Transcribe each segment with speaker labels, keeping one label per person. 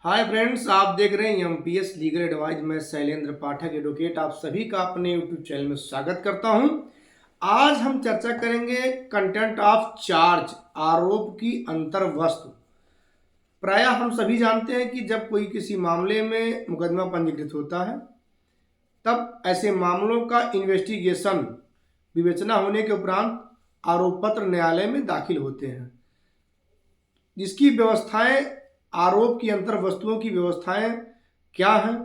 Speaker 1: Hi friends, आप देख रहे हैं एमपीएस लीगल एडवाइस। मैं शैलेंद्र पाठक एडवोकेट आप सभी का अपने यूट्यूब चैनल में स्वागत करता हूं। आज हम चर्चा करेंगे कंटेंट ऑफ चार्ज, आरोप की अंतर्वस्तु। प्रायः हम सभी जानते हैं कि जब कोई किसी मामले में मुकदमा पंजीकृत होता है तब ऐसे मामलों का इन्वेस्टिगेशन विवेचना होने के उपरांत आरोप पत्र न्यायालय में दाखिल होते हैं, जिसकी व्यवस्थाएं, आरोप की अंतर वस्तुओं की व्यवस्थाएं क्या हैं,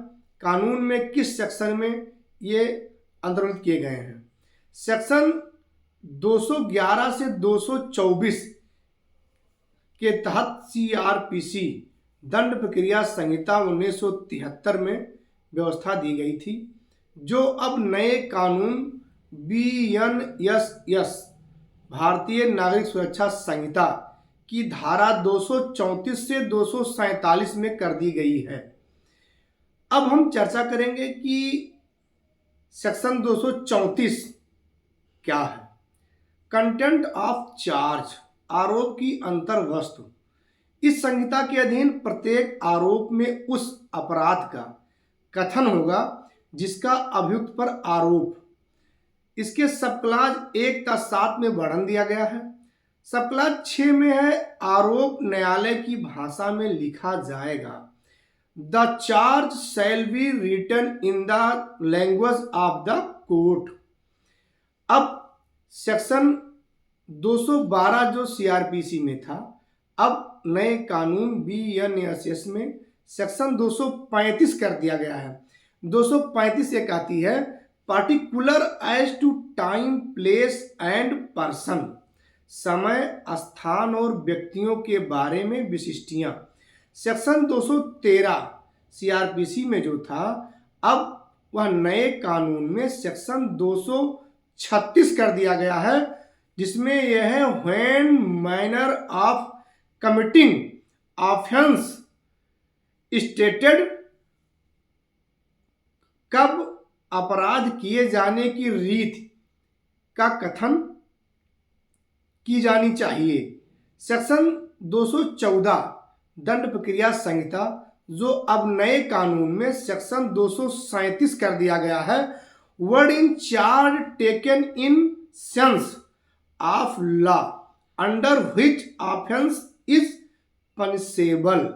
Speaker 1: कानून में किस सेक्शन में ये अंतर्भुक्त किए गए हैं। सेक्शन 211 से 224 के तहत सीआरपीसी दंड प्रक्रिया संहिता 1973 में व्यवस्था दी गई थी, जो अब नए कानून बीएनएसएस भारतीय नागरिक सुरक्षा संहिता की धारा 234 से 247 में कर दी गई है। अब हम चर्चा करेंगे कि सेक्शन 234 क्या है। कंटेंट ऑफ चार्ज, आरोप की अंतर्वस्तु। इस संहिता के अधीन प्रत्येक आरोप में उस अपराध का कथन होगा जिसका अभियुक्त पर आरोप। इसके सब क्लाज 1 का 7 में वर्णन दिया गया है। सब क्लाज 6 में है, आरोप न्यायालय की भाषा में लिखा जाएगा। The charge shall be written in the language of the court. अब सेक्शन 212 जो सीआरपीसी में था, अब नए कानून बीएनएसएस में सेक्शन 235 कर दिया गया है। 235 एक आती है, particular as to time, place and person. समय, स्थान और व्यक्तियों के बारे में विशिष्टियां। सेक्शन 213 सीआरपीसी में जो था, अब वह नए कानून में सेक्शन 236 कर दिया गया है, जिसमें यह है when manner of committing offence stated, कब अपराध किए जाने की रीत का कथन की जानी चाहिए। सेक्शन 214 दंड प्रक्रिया संहिता, जो अब नए कानून में सेक्शन 237 कर दिया गया है, word in charge taken in sense of law under which offence is punishable.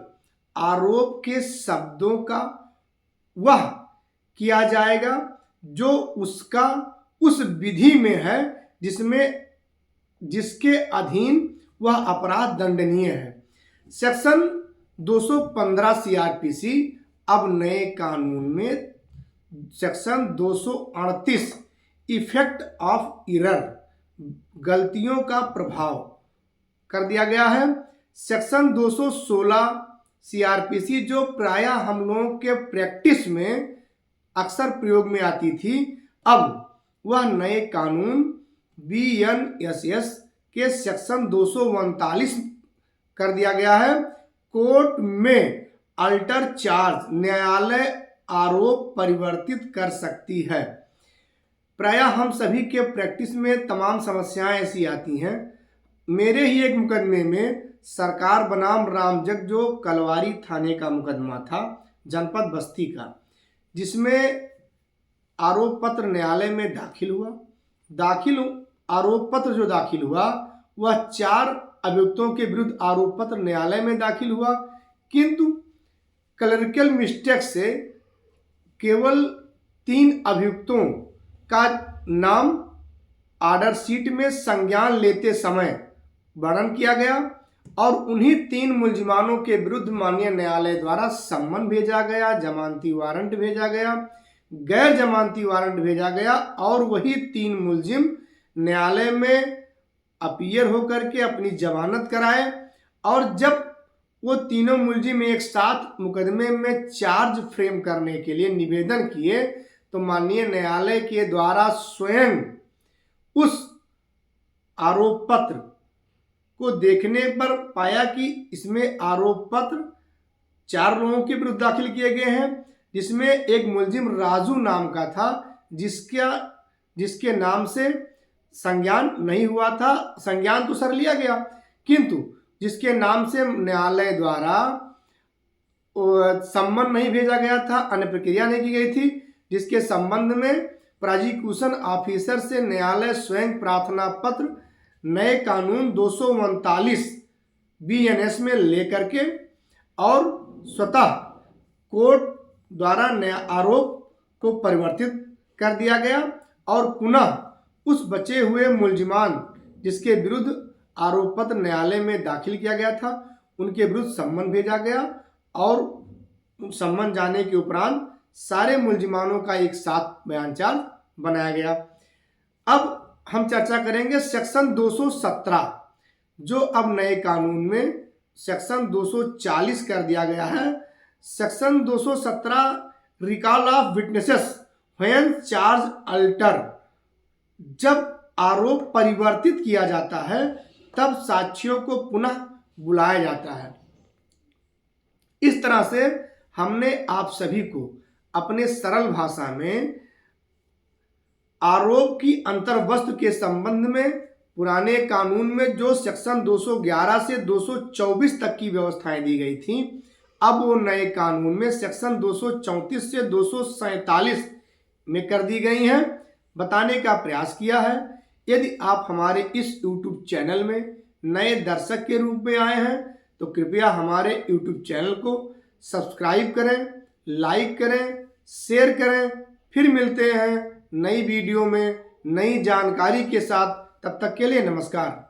Speaker 1: आरोप के शब्दों का वह किया जाएगा जो उसका उस विधि में है जिसके अधीन वह अपराध दंडनीय है। सेक्शन 215 सीआरपीसी अब नए कानून में सेक्शन 238 इफेक्ट ऑफ एरर, गलतियों का प्रभाव कर दिया गया है। सेक्शन 216 सीआरपीसी जो प्रायः हम लोगों के प्रैक्टिस में अक्सर प्रयोग में आती थी, अब वह नए कानून बीएनएसएस के सेक्शन 239 कर दिया गया है। कोर्ट में अल्टर चार्ज, न्यायालय आरोप परिवर्तित कर सकती है। प्रायः हम सभी के प्रैक्टिस में तमाम समस्याएं ऐसी आती हैं। मेरे ही एक मुकदमे में सरकार बनाम रामजग, जो कलवारी थाने का मुकदमा था, जनपद बस्ती का, जिसमें आरोप पत्र न्यायालय में दाखिल हुआ। आरोप पत्र जो दाखिल हुआ वह 4 अभियुक्तों के विरुद्ध आरोप पत्र न्यायालय में दाखिल हुआ, किंतु क्लरिकल मिस्टेक से केवल 3 अभियुक्तों का नाम ऑर्डर शीट में संज्ञान लेते समय वर्णन किया गया और उन्हीं 3 मुलजिमानों के विरुद्ध माननीय न्यायालय द्वारा सम्मन भेजा गया, जमानती वारंट भेजा गया, गैर जमानती वारंट भेजा गया और वही 3 मुलजिम न्यायालय में अपीयर होकर के अपनी जमानत कराए। और जब वो तीनों मुलजिम एक साथ मुकदमे में चार्ज फ्रेम करने के लिए निवेदन किए, तो माननीय न्यायालय के द्वारा स्वयं उस आरोप पत्र को देखने पर पाया कि इसमें आरोप पत्र 4 लोगों के विरुद्ध दाखिल किए गए हैं, जिसमें एक मुलजिम राजू नाम का था, जिसके नाम से संज्ञान नहीं हुआ था। संज्ञान तो सर लिया गया, किंतु जिसके नाम से न्यायालय द्वारा सम्मन नहीं भेजा गया था, अन्य प्रक्रिया नहीं की गई थी, जिसके संबंध में प्रोसिक्यूशन ऑफिसर से न्यायालय स्वयं प्रार्थना पत्र नए कानून 239 बीएनएस में लेकर के और स्वतः कोर्ट द्वारा नया आरोप को परिवर्तित कर दिया गया और पुनः उस बचे हुए मुलजिमान जिसके विरुद्ध आरोप पत्र न्यायालय में दाखिल किया गया था उनके विरुद्ध सम्मन भेजा गया और सम्मन जाने के उपरांत सारे मुलजिमानों का एक साथ बयान चार्ज बनाया गया। अब हम चर्चा करेंगे सेक्शन 217 जो अब नए कानून में सेक्शन 240 कर दिया गया है। Section 217 recall of witnesses when charge alter, जब आरोप परिवर्तित किया जाता है तब साक्षियों को पुनः बुलाया जाता है। इस तरह से हमने आप सभी को अपने सरल भाषा में आरोप की अंतर्वस्तु के संबंध में पुराने कानून में जो सेक्शन 211 से 224 तक की व्यवस्थाएं दी गई थी, अब वो नए कानून में सेक्शन 234 से 247 में कर दी गई हैं, बताने का प्रयास किया है। यदि आप हमारे इस YouTube चैनल में नए दर्शक के रूप में आए हैं तो कृपया हमारे YouTube चैनल को सब्सक्राइब करें, लाइक करें, शेयर करें। फिर मिलते हैं नई वीडियो में नई जानकारी के साथ, तब तक के लिए नमस्कार।